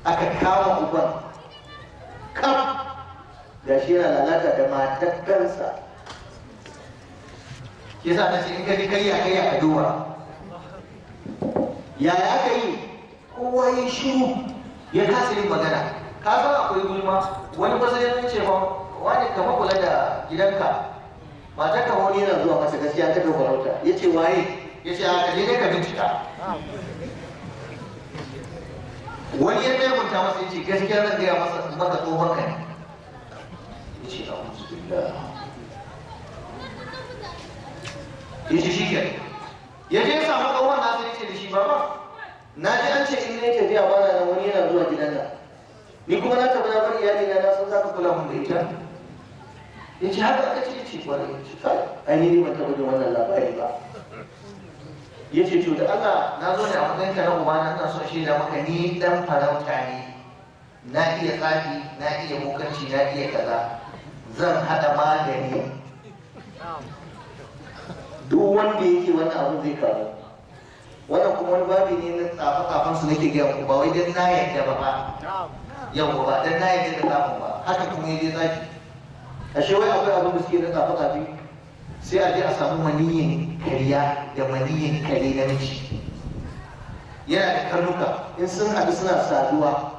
Aka kama uban kaf da shi yana lalata da matar kansa. Yasa na ce in ka ji kayya ka duba. Yaya aka yi? Kowa ya shiru, ya kasa yin magana. Ka san akwai gulma, wani ba sai ya ce ba wani kama kula da gidanka, matar ka wani yana zuwa masa gaskiya ta farauta. Ya ce waye? Ya ce a kaje dai ka bincika. Wani ya taimaka masa ya ce gaskiya zan gaya maka tsohon ka ne. Ya ce alhamdulillah. Ya ce shi ke. Ya je ya samu tsohon nasa ya ce da shi baba, na ji an ce in na yi tafiya ba na wani yana zuwa gidan nan, ni kuma na tafi na bar iyali na san za ka kula mun da ita. Ya ce haka aka ce kwarai. Ya ce kai ainihin ban taɓa jin wannan labari ba. Ya ce to da Allah na zo ne a matsayinka na ubana, ina so shaida maka ni dan farauta ne, na iya tsafi, na iya bokanci, na iya kaza, zan haɗa magani. Duk wanda yake wannan abin zai kawo. Wannan kuma wani babi ne na tsafe-tsafen su nake gaya muku, ba wai dan na yadda ba yau ba dan na yadda da tsafin ba, haka kuma ya je tsafi. Ashe wai akwai abin da suke na tsafe-tsafe, sai a je a samu maniyin kariya da maniyin kare na miji. Yana da karnuka, in sun haɗu suna saduwa,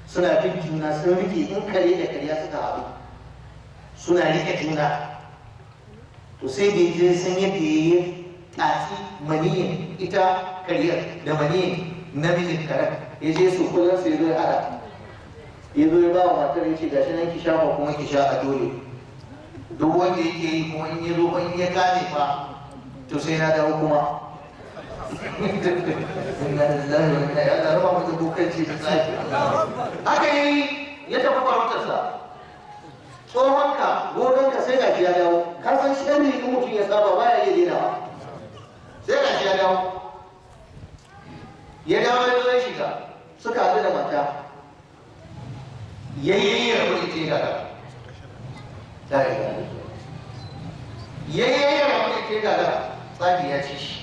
suna bin juna, sun rike, in kare da kariya suka haɗu suna rike juna. To sai da je san yadda ya yi tatsi maniyin ita kariyar da maniyin namijin karen, ya je su kullum sai zo ya haɗa, ya zo ya ba wa matar ya ce gashi nan ki shafa kuma ki sha a dole. Duk wanda yake yi kuma in ya zo in ya gane fa to sai na dawo kuma. Inna lillahi wa inna ilaihi raji'un. Raba mata bokanci da tsafi. Haka yayi ya tafi farautarsa. Tsohonka, gogonka sai gashi ya dawo. Ka san sharri in mutum ya saba baya iya dainawa. Sai gashi ya dawo. Ya dawo ya zo ya shiga. Suka haɗu da mata. Yayyayi rabu ita ya gada. Yayyayi rabu ita ya gada. Tsafi ya ci shi.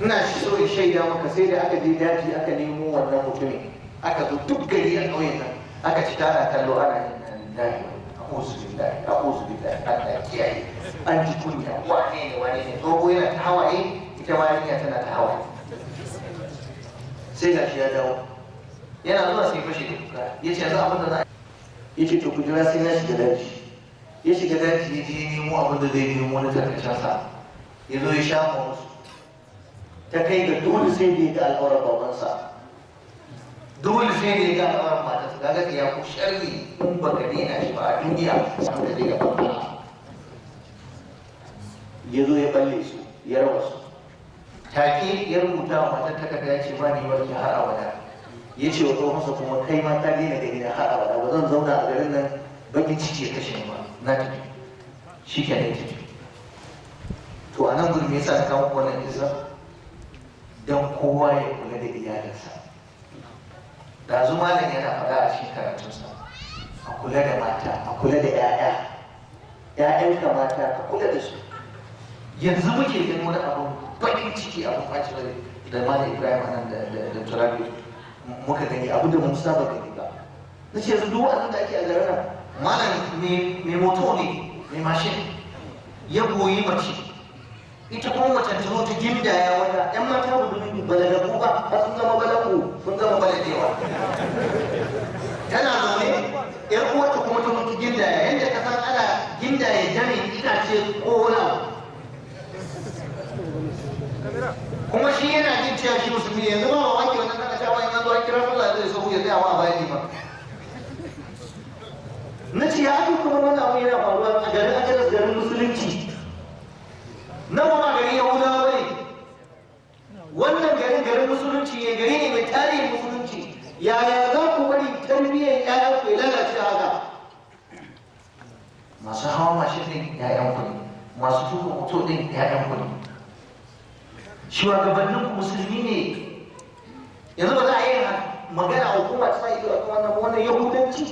ina so in shaida maka sai da aka je daji aka nemo wannan mutumin, aka zo duk gari a ƙauyen nan aka ci tana kallo ana yin lillahi a'udhu billahi Allah ya kiyaye, an ji kunya wane ne tsoho yana ta hawaye, ita ma yarinya tana ta hawaye. Sai gashi ya dawo yana zuwa sai fashe da kuka, ya ce yanzu abin da za a yi, ya ce to ku jira sai na shiga daji. Ya shiga daji ya je nemo abin da zai nemo na tarkacensa, ya zo ya shafa musu, ta kai ga dole sai da ya ga al'aurar babansa, dole sai da ya ga al'aurar matarsa. Kaga ya ku sharri in baka daina shi ba a duniya samu da zai ga babba. Ya zo ya balle su ya raba su, take ya rubuta wa matar takarda ya ce ba ni warke har abada. Ya ce wa tsohonsa kuma kai ma ka daina gani na har abada, ba zan zauna a garin nan bakin ciki ya kashe ni ba, na tafi. Shi ke ne tafi. To a nan gudun me yasa na kawo wannan kisa? Don kowa ya kula da iyalinsa. Ɗazu malam yana faɗa a cikin karatunsa, a kula da mata, a kula da 'ya'ya, 'ya'yanka mata ka kula da su. Yanzu muke ganin wani abun bakin ciki, abun ɓaci rai da malam Ibrahim nan da Turabi muka gani, abu da mun saba gani ba. Na ce yanzu duk wa'azin da ake a garin nan, malam mai moto ne, mai mashin, ya goyi mace, ita kuma mace ta zo ta gindaya wata, 'yan mata budurwi balagaku ba, har sun zama balagu, sun zama baladewa. Tana zaune, 'yar uwarta kuma ta mutu gindaya, yadda ka san ana gindaya jami'in itace ko wani abu. Kuma shi yana jin cewa shi musulmi, yanzu ba wa wanke wannan kana cewa in an zo an kira sallah zai sahu ya tsaya wa a bayan ba. Na ce ya ake kuma wannan abu yana faruwa a garin Agadas, garin musulunci. Nawa ma garin Yahudawa bane. Wannan garin musulunci ne, gari ne mai tarihin musulunci. Yaya za ku bari tarbiyyar ƴaƴan ku ya lalace haka? Masu hawa mashin ɗin ƴaƴan ku ne, masu tuka moto ɗin ƴaƴan ku ne. Shugabannin ku musulmi ne. Yanzu ba za a yi magana hukuma ta yi a wannan Yahudanci.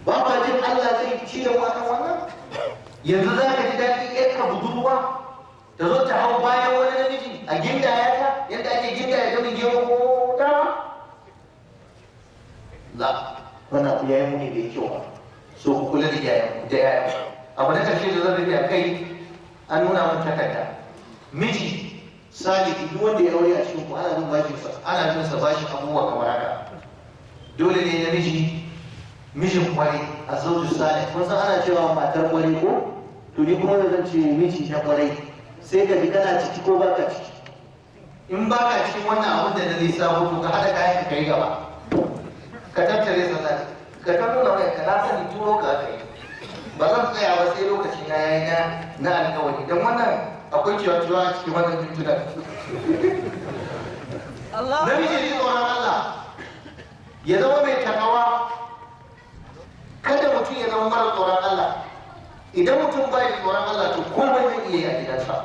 Ba ka jin Allah zai ci da mu akan wannan? Yanzu za ka ji daɗi ƴarka budurwa ta zo ta hau bayan wani namiji a gindaya ta yadda ake gindaya ta mai gero ko dama? La, wannan abu ya yi muni da kyau ba. So ku kula da yayan. Abu na ƙarshe da zan rufe a kai, an nuna mun takarda. Miji salihi duk wanda ya aure a cikin ku ana bin sa bashin abubuwa kamar haka. Dole ne namiji mijin kwarai a zauju salih, kun san ana cewa matar kwarai ko? To ni kuma zan ce miji na kwarai, sai ka ji kana ciki ko baka ciki. In baka cikin wannan abin da na lissafo to ka haɗa kayan ka kai gaba, ka tattare sannan ka nuna waya ka na sani turo ka kai. Ba zan tsaya ba sai lokaci na yayi na alƙawari, don wannan akwai ciwa a cikin wannan mintunan. Namiji ne tsoron Allah, ya zama mai takawa. Kada mutum ya zama mara tsoron Allah. Idan mutum bai da tsoron Allah to komai zai iya yi a gidansa,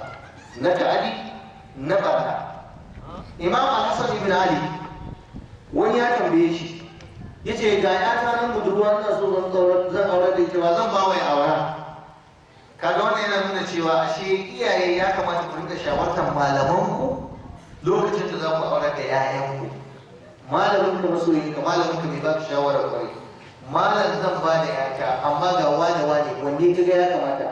na ta'adi na barna. Imam Al-Hassan ibn Ali wani ya tambaye shi, ya ce ga yata nan budurwa ina so zan aure da ita, ba zan ba wai aura. Kaga wannan yana nuna cewa ashe iyaye ya kamata ku rinka shawartar malamanku lokacin da za ku aure da 'ya'yanku. Malamin ka masoyinka, malamin ka mai ba ka shawara kwarai. Malam zan ba da yata amma ga wane wanne kaga ya kamata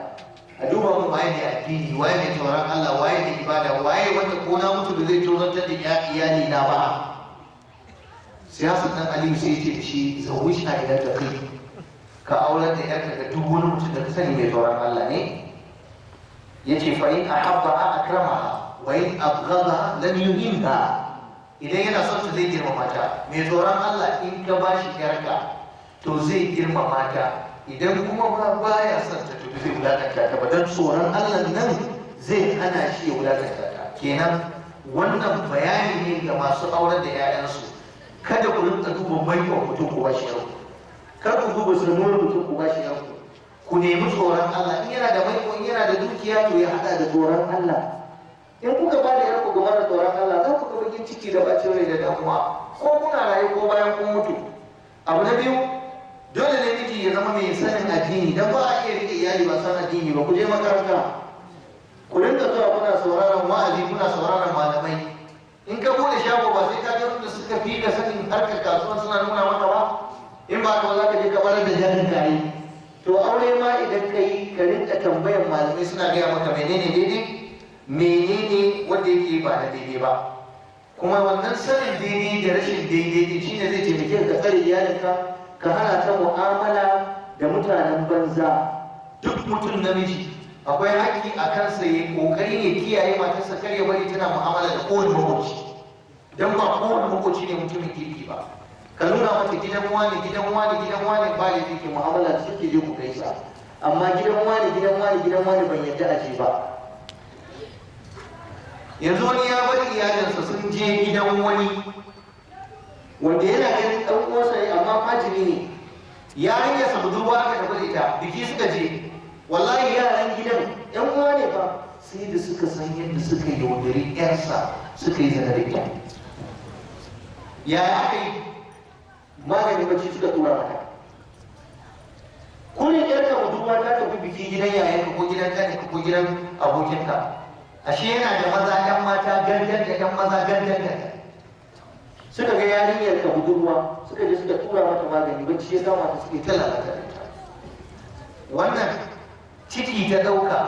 a duba mun waye ne addini, waye ne tsoron Allah, waye ne ibada, waye wanda ko na mutu da zai tozantar da iyali na ba. Siyasar dan Aliyu sai ce da shi zawushi na idan ta kai ka aurar da yarka ga duk wani mutum da ka sani mai tsoron Allah ne. Yace fa in ahabba akramaha wa in abghadha lam yuhinha. Idan yana son ta zai girmama ta, mai tsoron Allah in ka bashi yarka to zai girmama ta, idan kuma baya son ta to zai wulakanta ta ba, don tsoron Allah nan zai hana shi ya wulakanta ta. Kenan wannan bayani ne ga masu auren da 'ya'yansu. Kada ku rinka duba maikon mutum ku bashi yanku, kar ku duba sirmuwar mutum ku bashi yanku. Ku nemi tsoron Allah. In yana da maiko, in yana da dukiya to ya hada da tsoron Allah. In kuka ba da yanku game da tsoron Allah za ku ga bakin ciki da bacin rai da damuwa, ko kuna rayu ko bayan kun mutu. Abu na biyu, dole ne miji ya zama mai sanin addini, dan ba a iya rike iyali ba san addini ba. Ku je makaranta, ku rinka zuwa kuna sauraron wa'azi, kuna sauraron malamai. In ka bude shago ba sai ka ga wanda suka fi ka sanin harkar kasuwa suna nuna maka ba, in ba ka za ka je ka barar da jarin ka yi. To aure ma idan ka yi ka rinka tambayar malamai, suna gaya maka menene daidai, menene wanda yake ba da daidai ba. Kuma wannan sanin daidai da rashin daidai shine zai taimake ka tsare iyalinka, ka hana ta mu'amala da mutanen banza. Duk mutum namiji akwai haƙƙi a kansa ya ƙoƙari ya kiyaye matarsa, kar ya bari tana mu'amala da kowane makoci, don ba kowane makoci ne mutumin kirki ba. Ka nuna mata gidan wani ba ya ke mu'amala da suke je ku gaisa, amma gidan wani ban yadda a je ba. Yanzu wani ya bar iyalinsa sun je gidan wani wanda yana ganin ɗan uwansa ne amma fajiri ne, yarinyarsa budurwa aka tafi da ita, biki suka je. Wallahi yaran gidan yan uwa ne ba, sai da suka san yadda suka yaudari yarsa suka yi zana da ita. Yaya aka yi? Maganin bacci suka tura mata. Kullum yarka budurwa ta tafi biki gidan yayanka ko gidan kaninka ko gidan abokinka, ashe yana da maza yan mata gangan da yan maza gangan da. Suka ga yarinyar ka budurwa, suka je suka tura mata magani bacci ya kama ta, suke ta lalata da ita. Wannan ciki ta ɗauka,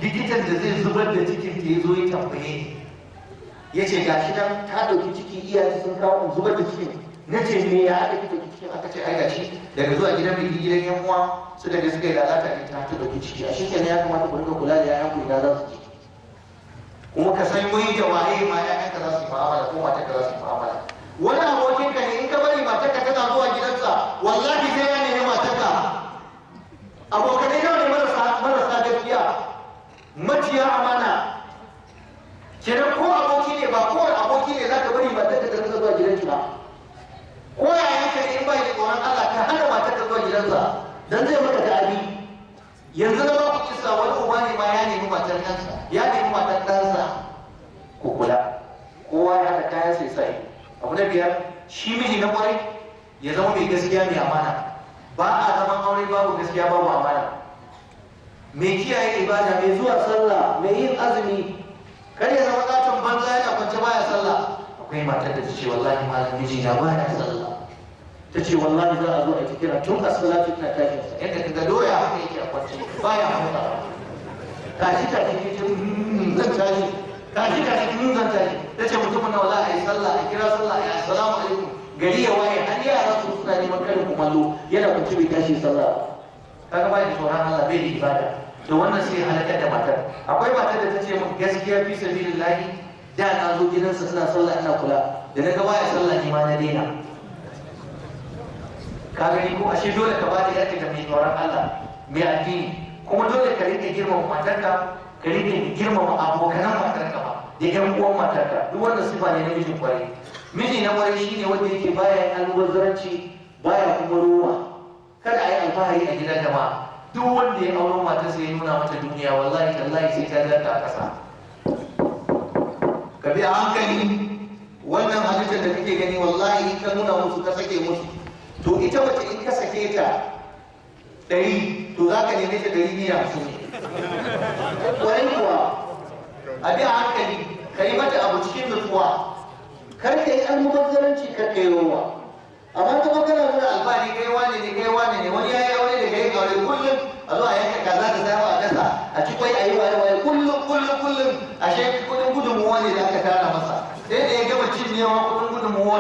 likitan da zai zubar da cikin ta ya zo ya tambaye ni, ya ce gashi nan ta ɗauki ciki, iyaye sun kawo zubar da cikin. Na ce me ya aka ɗauki cikin? Aka ce ai gashi daga zuwa gidan biki gidan yan uwa suka je suka yi lalata da ta ɗauki ciki. A shi kenan ya kamata ku rinka kula da yayan ku ina za su je, kuma ka san wai da waye ma yayan ka za su yi mu'amala ko matar ka za su yi mu'amala. Wani abokin ka ne in ka bari matar ka tana zuwa gidansa, wallahi sai ya nemi matar ka. Abokanai nawa ne marasa gaskiya, maciya amana. Kenan ko aboki ne, ba kowane aboki ne za ka bari matar ka rinka zuwa gidanki ba. Ko yayan ka ne in bai da tsoron Allah ka hana matar ka zuwa gidansa, dan zai maka ta'adi. Yanzu na ba ku kisa, wani uba ne ma ya nemi matar kansa, ya nemi matar ɗansa. Ku kula, kowa ya haɗa kayan sai sai. Abu na biyar, shi miji na kwarai ya zama mai gaskiya, mai amana. Ba a zaman aure babu gaskiya babu amana. Mai kiyaye ibada, mai zuwa sallah, mai yin azumi. Kar ya zama katon banza yana kwance baya sallah. Akwai matar da ta ce wallahi malam miji na baya sallah. Ta ce wallahi za a zo a yi kira tun as-salatu tana tashin sa, yadda kaga doya haka yake a kwance baya motsa. Tashi ne zan tashi. Tashi zan tashi. Ta ce mutumin na wallahi a yi sallah, a kira sallah, a assalamu alaikum. Gari ya waye har yara su suna neman karin kumallo, yana kwanci bai tashi sallah. Kaga bai da tsoron Allah, bai da ibada. To wannan sai halakar da matar. Akwai matar da ta ce min gaskiya fi sabilillahi, da na zo gidansa ina sallah ina kula, da na ga baya sallah ni ma na daina. Ka gani ko ashe dole ka bada yarka ga mai tsoron Allah, mai addini, kuma dole ka rike girmama matarka, ka rike girmama abokanan matarka ba, da ƴan uwan matarka. Duk wannan sifa ne na mijin kwarai. Miji na kwarai shine wanda yake baya yin almubazzaranci, baya kuma ruwa. Kada a yi alfahari a gidan jama'a. Duk wanda ya auro matarsa ya nuna mata duniya, wallahi tallahi sai ta zarta a ƙasa. Ka bi a hankali, wannan halittar da kake gani wallahi in ka nuna musu ka sake musu, to ita mace in ka sake ta 100, to za ka neme ta 250 ne. Kwarai kuwa, a bi a hankali, ka yi mata abu cikin nutsuwa. Kar ka yi almubazzaranci, kar ka yi rowa. Amma ta magana nuna alfahari, kai wane ne, wani ya yi aure da kai aure kullum a zo a yanka kaza da safa a kasa, a ci kwai a yi waye kullum, a shi kudin gudunmuwa ne da aka tara masa. Sai da ya gama cinyewa kudin gudunmuwa,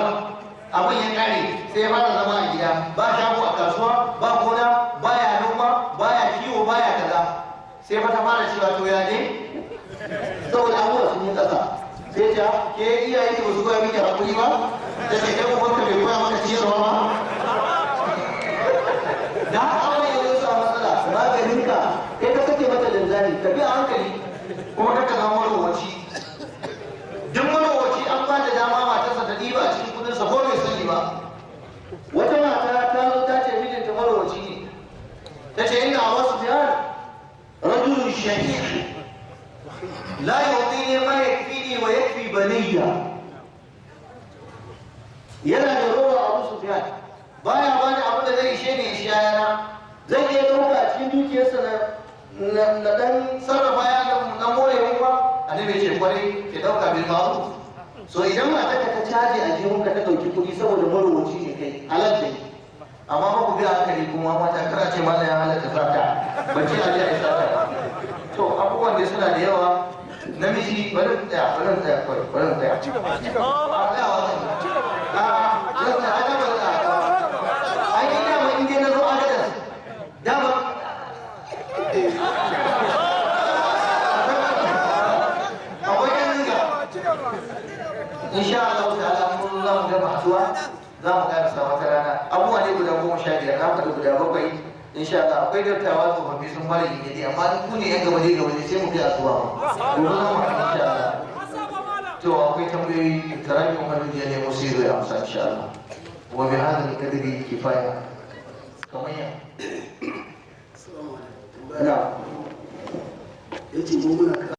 abin ya kare, sai ya fara zama a gida, ba shago a kasuwa, ba gona, baya noma, baya kiwo, baya kaza. Sai mata fara cewa to ya ne, saboda abubuwa sun yi kasa. Sai ta ke iyaye ki ba su koya miki hakuri ba, da ke kai ubanka bai koya maka ciyarwa ba. Da aure ya zo sa matsala, maganinka kai ka sake mata linzami, ka bi a hankali, kuma ka zama marowaci. Duk marowaci an ba da dama matarsa ta ɗiba a cikin kudinsa ko bai sani ba. Wata mata ta zo ta ce mijinta marowaci ne. Ta ce ina wasu biyar rajulun shahih la yu'tini ma yakfini wa yakfi baniya. Yana da rowa Abu Sufyan, baya bani abin da zai ishe ni in shayana. Zan iya ɗauka a cikin dukiyarsa na dan sarrafa ya annabi ce kwarai ki dauka bil ma'ruf. So idan mata ka ta caji a jihun ka ta dauki kuɗi saboda marowaci ne kai halatta amma ba ku bi hankali kuma mata kana ce mana ya halatta sata bace a ji a sata. To abubuwan da suna da yawa namiji bari tsaya insha Allah ta'ala mun za mu gama haduwa za mu karasa wata rana abubuwa ne guda 15 na faɗi guda 7 insha Allah akwai dattawa tsofaffi sun fara yi ne amma ku ne yan gaba ne sai mu kai asuwa gobe za mu haɗu insha Allah. To akwai tambayoyi tarabi Muhammadu ya nemo sai zai amsa insha Allah wa bi hadha al-qadri kifaya kamar ya yace mu muna